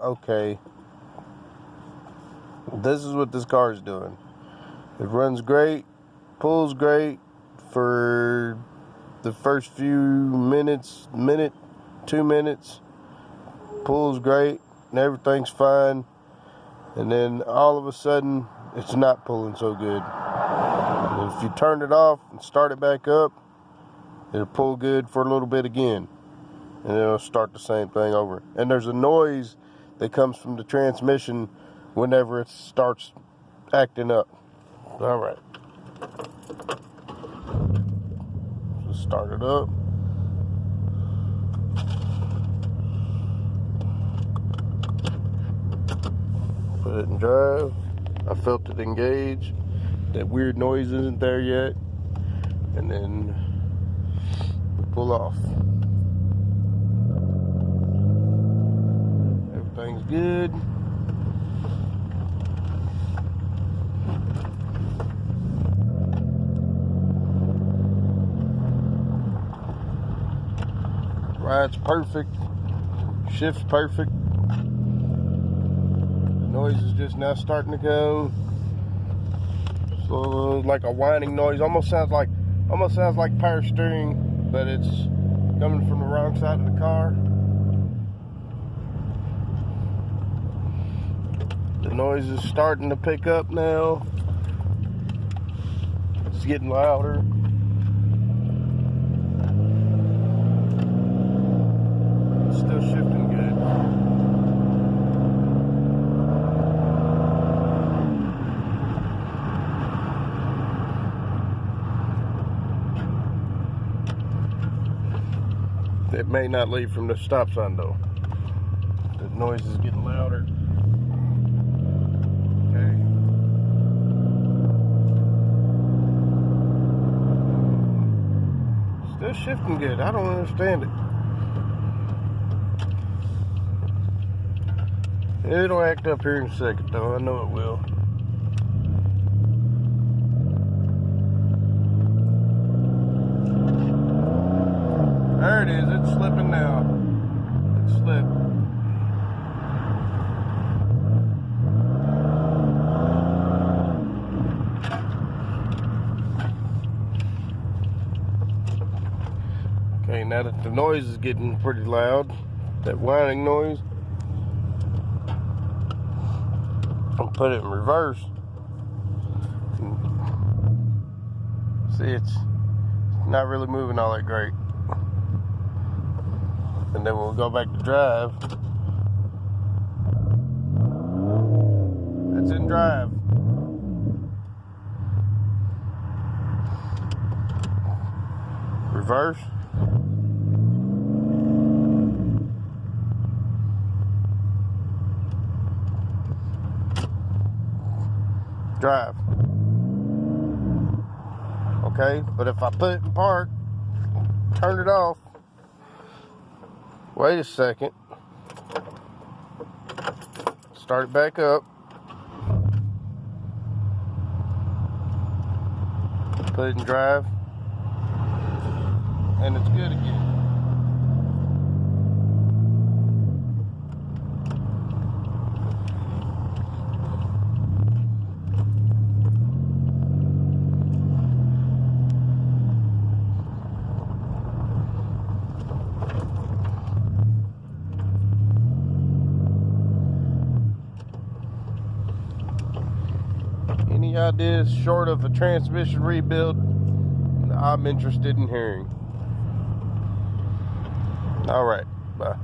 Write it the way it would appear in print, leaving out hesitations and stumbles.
Okay, this is what this car is doing. It runs great, pulls great for the first few minutes, 2 minutes, pulls great and everything's fine, and then all of a sudden it's not pulling so good. And if you turn it off and start it back up, it'll pull good for a little bit again, and it'll start the same thing over. And there's a noise that comes from the transmission whenever it starts acting up. All right, just start it up. Put it in drive. I felt it engage. That weird noise isn't there yet. And then pull off. Everything's good. Ride's perfect. Shift's perfect. The noise is just now starting to go. So like a whining noise. Almost sounds like power steering, but it's coming from the wrong side of the car. The noise is starting to pick up now. It's getting louder. It's still shifting good. It may not leave from the stop sign though. The noise is getting louder. Okay. Still shifting good. I don't understand it. It'll act up here in a second though. I know it will. There it is, it's slipping now. It slipped. Okay, now that the noise is getting pretty loud, that whining noise, I'll put it in reverse. See, it's not really moving all that great. And then we'll go back to drive. It's in drive. Reverse. Drive. Okay, but if I put it in park, turn it off. Wait a second. Start it back up. Put it in drive. And it's good again. Any ideas short of a transmission rebuild, I'm interested in hearing. All right, bye.